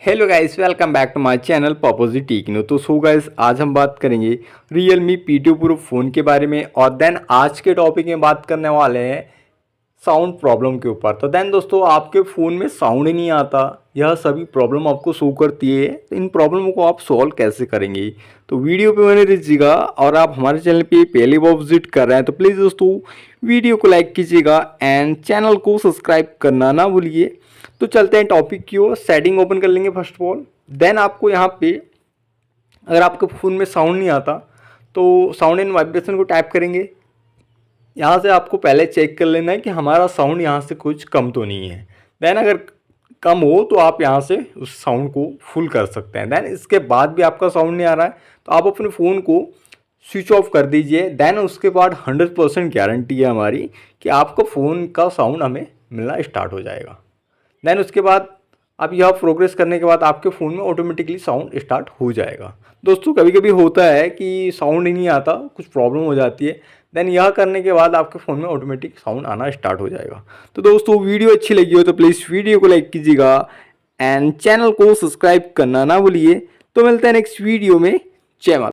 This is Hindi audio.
Hello guys, welcome back to my channel पॉपोजी टेक्नो। तो सो गाइस, आज हम बात करेंगे Realme P2 Pro फ़ोन के बारे में और देन आज के टॉपिक में बात करने वाले हैं साउंड प्रॉब्लम के ऊपर। तो देन दोस्तों, आपके फ़ोन में साउंड ही नहीं आता, यह सभी प्रॉब्लम आपको शो करती है, तो इन प्रॉब्लमों को आप सॉल्व कैसे करेंगे? तो वीडियो पे बने रहिएगा और आप हमारे चैनल पे पहली बार विजिट कर रहे हैं तो प्लीज़ दोस्तों वीडियो को लाइक कीजिएगा एंड चैनल को सब्सक्राइब करना ना भूलिए। तो चलते हैं टॉपिक की ओर। सेटिंग ओपन कर लेंगे फर्स्ट ऑफ ऑल। देन आपको यहाँ पे अगर आपके फ़ोन में साउंड नहीं आता तो साउंड एंड वाइब्रेशन को टाइप करेंगे। यहाँ से आपको पहले चेक कर लेना है कि हमारा साउंड यहाँ से कुछ कम तो नहीं है। देन अगर कम हो तो आप यहाँ से उस साउंड को फुल कर सकते हैं। देन इसके बाद भी आपका साउंड नहीं आ रहा है तो आप अपने फ़ोन को स्विच ऑफ कर दीजिए। देन उसके बाद 100% गारंटी है हमारी कि आपका फ़ोन का साउंड हमें मिलना स्टार्ट हो जाएगा। देन उसके बाद आप यह प्रोग्रेस करने के बाद आपके फ़ोन में ऑटोमेटिकली साउंड स्टार्ट हो जाएगा। दोस्तों कभी कभी होता है कि साउंड ही नहीं आता, कुछ प्रॉब्लम हो जाती है। देन यह करने के बाद आपके फ़ोन में ऑटोमेटिक साउंड आना स्टार्ट हो जाएगा। तो दोस्तों वीडियो अच्छी लगी हो तो प्लीज़ वीडियो को लाइक कीजिएगा एंड चैनल को सब्सक्राइब करना ना भूलिए। तो मिलते हैं नेक्स्ट वीडियो में। जय माता।